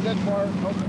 that far. Okay.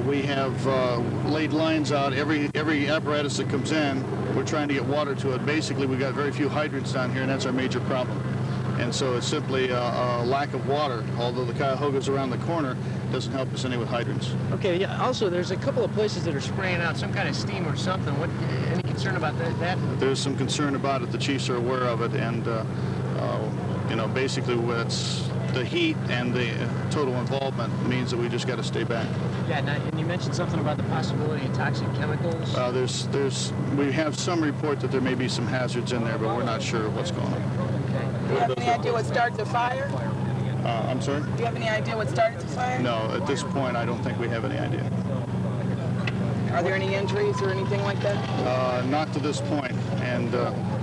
We have laid lines out. Every apparatus that comes in, we're trying to get water to it. Basically, we got very few hydrants down here, and that's our major problem. And so it's simply a lack of water. Although the Cuyahoga's around the corner, doesn't help us any with hydrants. Okay. Yeah. Also, there's a couple of places that are spraying out some kind of steam or something. What? Any concern about that? There's some concern about it. The chiefs are aware of it, and you know, basically, it's the heat and the total involvement means that we just got to stay back. Yeah, and you mentioned something about the possibility of toxic chemicals. We have some report that there may be some hazards in there, but we're not sure what's going on. Okay. Do you have any idea what started the fire? I'm sorry? Do you have any idea what started the fire? No, at this point, I don't think we have any idea. Are there any injuries or anything like that? Not to this point, and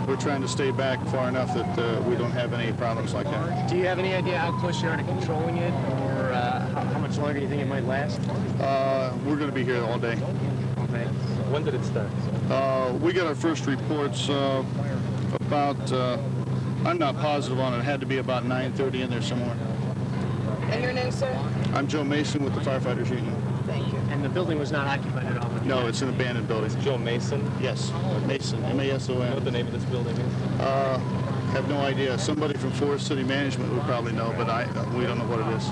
we're trying to stay back far enough that we don't have any problems like that. Do you have any idea how close you are to controlling it, or how much longer do you think it might last? We're going to be here all day. Okay. When did it start? We got our first reports about, I'm not positive on it, it had to be about 9:30 in there somewhere. And your name, sir? I'm Joe Mason with the Firefighters Union. Thank you. And the building was not occupied at all? No, it's an abandoned building. Joe Mason? Yes, Mason, M-A-S-O-N. You know what the name of this building is? Have no idea. Somebody from Forest City Management would probably know, but we don't know what it is.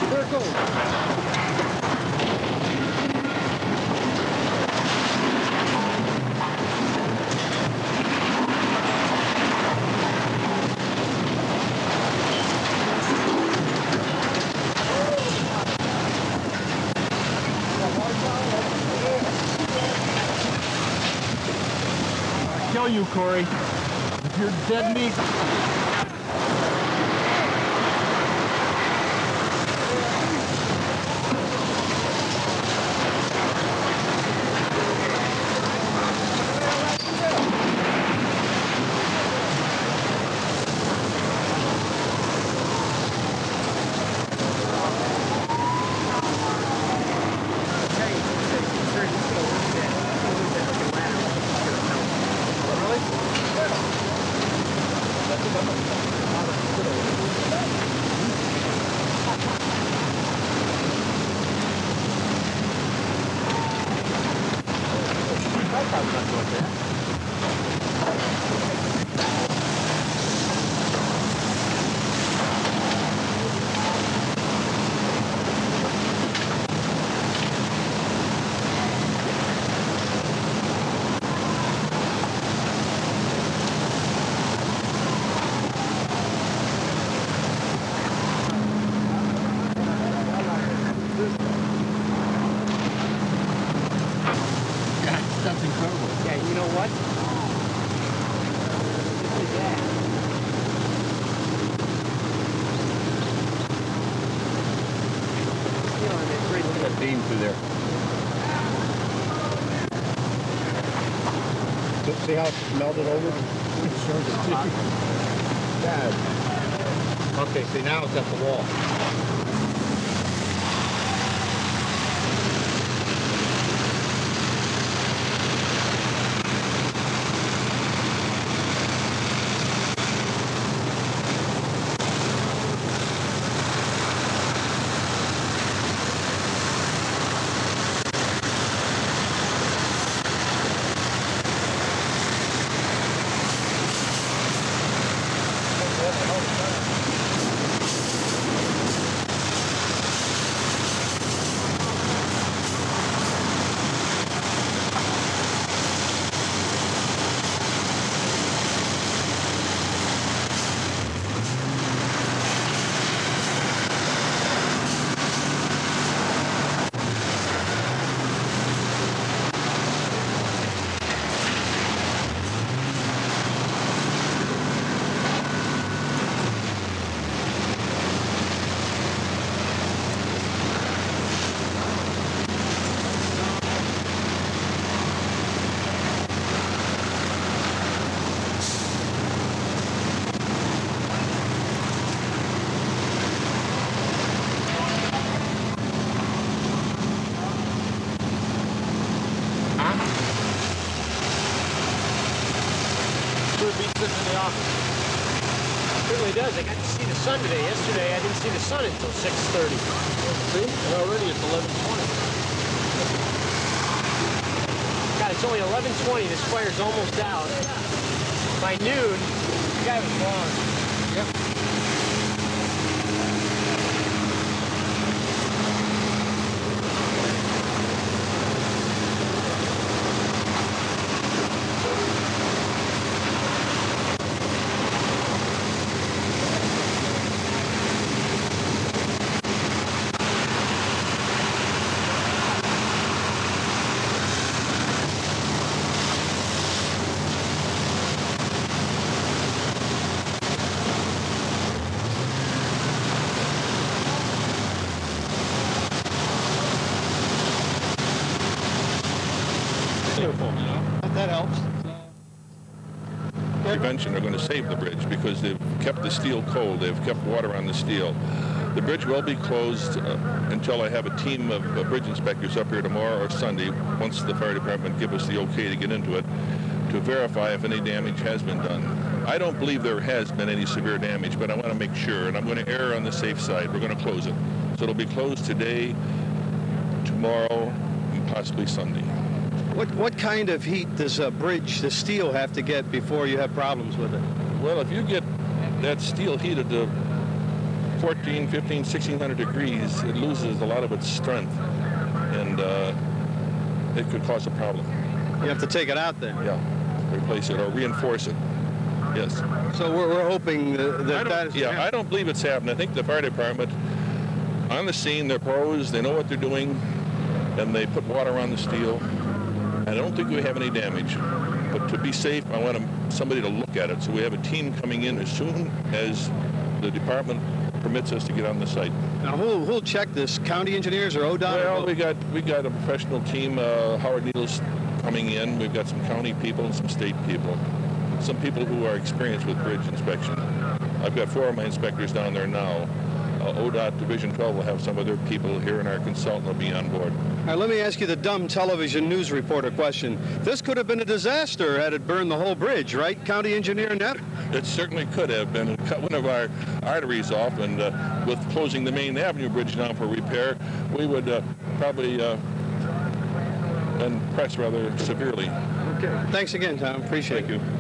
There it goes. Kill you, Corey. If you're dead meat. That's incredible. Yeah, you know what? You know, it's great. Look at that beam through there. See how it's melted over? Dad. Okay, see now it's at the wall. does. I got to see the sun today. Yesterday, I didn't see the sun until 6:30. See? And already it's 11:20. God, it's only 11:20. This fire's almost out. By noon, the guy was gone. Yep. Uniform, you know? That helps. Prevention are going to save the bridge because they've kept the steel cold. They've kept water on the steel. The bridge will be closed until I have a team of bridge inspectors up here tomorrow or Sunday, once the fire department give us the okay to get into it, to verify if any damage has been done. I don't believe there has been any severe damage, but I want to make sure, and I'm going to err on the safe side. We're going to close it. So it'll be closed today, tomorrow, and possibly Sunday. What kind of heat does a bridge, the steel, have to get before you have problems with it? Well, if you get that steel heated to 14, 15, 1600 degrees, it loses a lot of its strength, and it could cause a problem. You have to take it out then. Yeah, replace it or reinforce it. Yes. So we're hoping that is... Yeah, I don't believe it's happened. I think the fire department, on the scene, they're pros, they know what they're doing, and they put water on the steel. I don't think we have any damage, but to be safe, I want somebody to look at it. So we have a team coming in as soon as the department permits us to get on the site. Now, who'll check this? County engineers or ODOT? Well, we got a professional team. Howard Needle's coming in. We've got some county people and some state people. Some people who are experienced with bridge inspection. I've got 4 of my inspectors down there now. ODOT Division 12 will have some of their people here, and our consultant will be on board. All right, let me ask you the dumb television news reporter question. This could have been a disaster had it burned the whole bridge, right, County Engineer Neff? It certainly could have been. It cut one of our arteries off, and with closing the main avenue bridge down for repair, we would probably been pressed rather severely. Okay. Thanks again, Tom. Appreciate it. Thank you.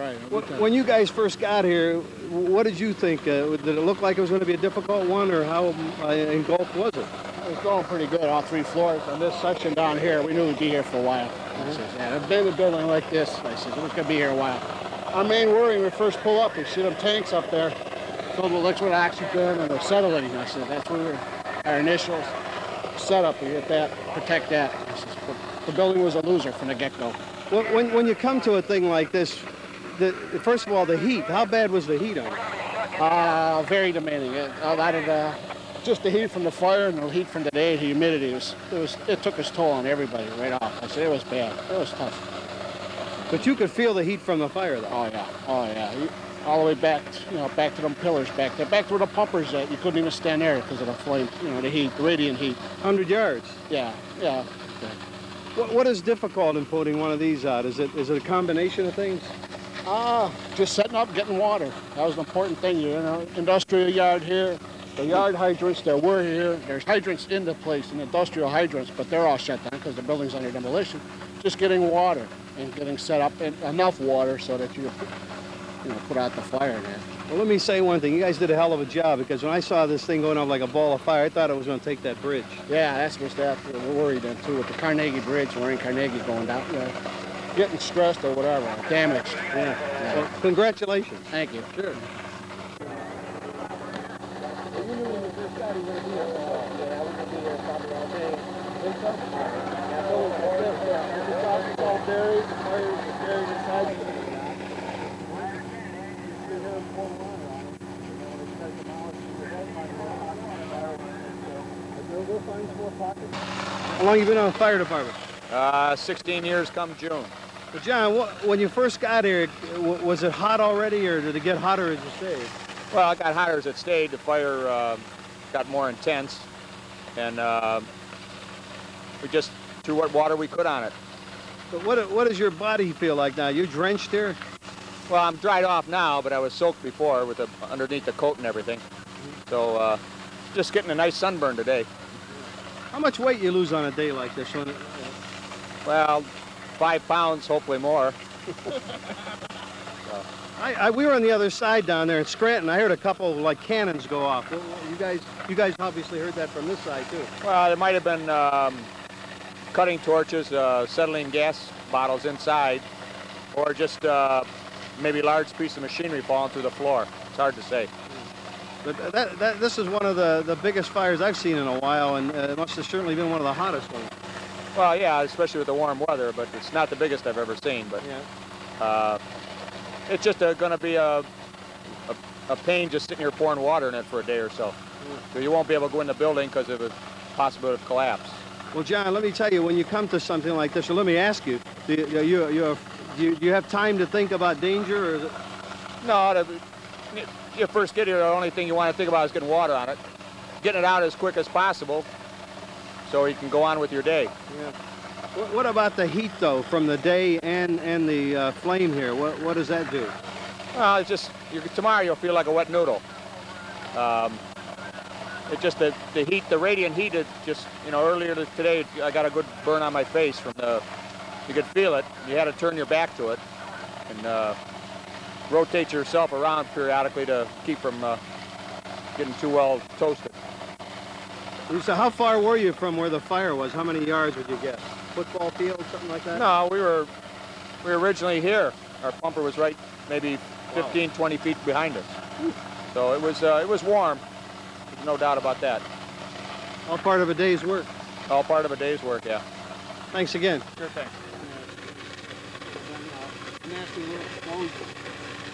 right. When you guys first got here, what did you think? Did it look like it was going to be a difficult one, or how engulfed was it? It was going pretty good, all 3 floors. On this section down here, we knew we'd be here for a while. I says, yeah, I've been in a building like this. I said, we're going to be here a while. Our main worry when we first pull up, we see them tanks up there filled with liquid oxygen and acetylene. I said, that's where our initial setup, we get that, protect that. I said, the building was a loser from the get-go. When you come to a thing like this, first of all, the heat, how bad was the heat on it? Very demanding. A lot of just the heat from the fire and the heat from the day, the humidity, it took its toll on everybody right off. I said, it was bad. It was tough. But you could feel the heat from the fire, though. Oh, yeah. Oh, yeah. All the way back, back to them pillars back there. Back to where the pumpers at. You couldn't even stand there because of the flame, the heat, the radiant heat. 100 yards? Yeah, yeah. What is difficult in putting one of these out? Is it a combination of things? Just setting up, getting water. That was an important thing, industrial yard here. The yard hydrants, there were here. There's hydrants in the place, and industrial hydrants, but they're all shut down because the building's under demolition. Just getting water and getting set up, and enough water so that you put out the fire there. Well, let me say one thing. You guys did a hell of a job, because when I saw this thing going up like a ball of fire, I thought it was going to take that bridge. Yeah, that's what's that. We're worried then, too, with the Carnegie Bridge. We're in Carnegie going down, getting stressed or whatever, damaged. Yeah. Well, congratulations. Thank you. Sure. How long you been on the fire department? 16 years come June. Well, John, when you first got here, was it hot already, or did it get hotter as you stayed? Well, it got hotter as it stayed. The fire got more intense, and we just threw what water we could on it. But what does your body feel like now? You drenched here? Well, I'm dried off now, but I was soaked before with underneath the coat and everything. So just getting a nice sunburn today. How much weight you lose on a day like this? Well, 5 pounds, hopefully more. We were on the other side down there in Scranton. I heard a couple of, like, cannons go off. You guys obviously heard that from this side too. Well, there might have been cutting torches, acetylene gas bottles inside, or just maybe a large piece of machinery falling through the floor. It's hard to say. But this is one of the biggest fires I've seen in a while, and it must have certainly been one of the hottest ones. Well, yeah, especially with the warm weather, but it's not the biggest I've ever seen. But yeah. It's just going to be a pain just sitting here pouring water in it for a day or so. So you won't be able to go in the building because of a possibility of collapse. Well, John, let me tell you, when you come to something like this, or let me ask you, do you have time to think about danger, or is it? No, you first get here, the only thing you want to think about is getting water on it, getting it out as quick as possible, so you can go on with your day. Yeah. What about the heat, though, from the day and the flame here? What does that do? Well, it's just tomorrow you'll feel like a wet noodle. It's just the heat, the radiant heat. It just earlier today I got a good burn on my face from you could feel it. You had to turn your back to it and rotate yourself around periodically to keep from getting too well toasted. So how far were you from where the fire was? How many yards would you guess? Football field, something like that? No, we were originally here. Our pumper was right maybe 15, 20 feet behind us. So it was warm. There's no doubt about that. All part of a day's work. All part of a day's work, yeah. Thanks again. Sure thing.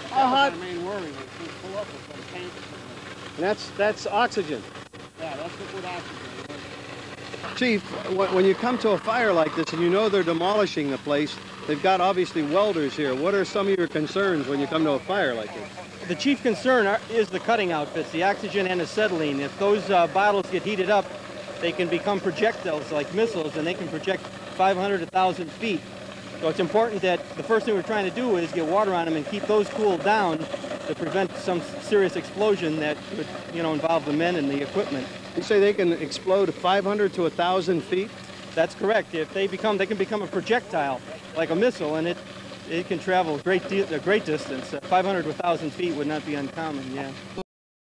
How hot? Main worry is to pull up with some tanks. That's oxygen. Yeah, that's liquid oxygen. Chief, when you come to a fire like this and you know they're demolishing the place, they've got obviously welders here. What are some of your concerns when you come to a fire like this? The chief concern is the cutting outfits, the oxygen and acetylene. If those bottles get heated up, they can become projectiles like missiles, and they can project 500 to 1,000 feet. So it's important that the first thing we're trying to do is get water on them and keep those cooled down to prevent some serious explosion that would, involve the men and the equipment. You say they can explode 500 to 1,000 feet? That's correct. If they can become a projectile, like a missile, and it can travel a great distance. 500 to 1,000 feet would not be uncommon, yeah.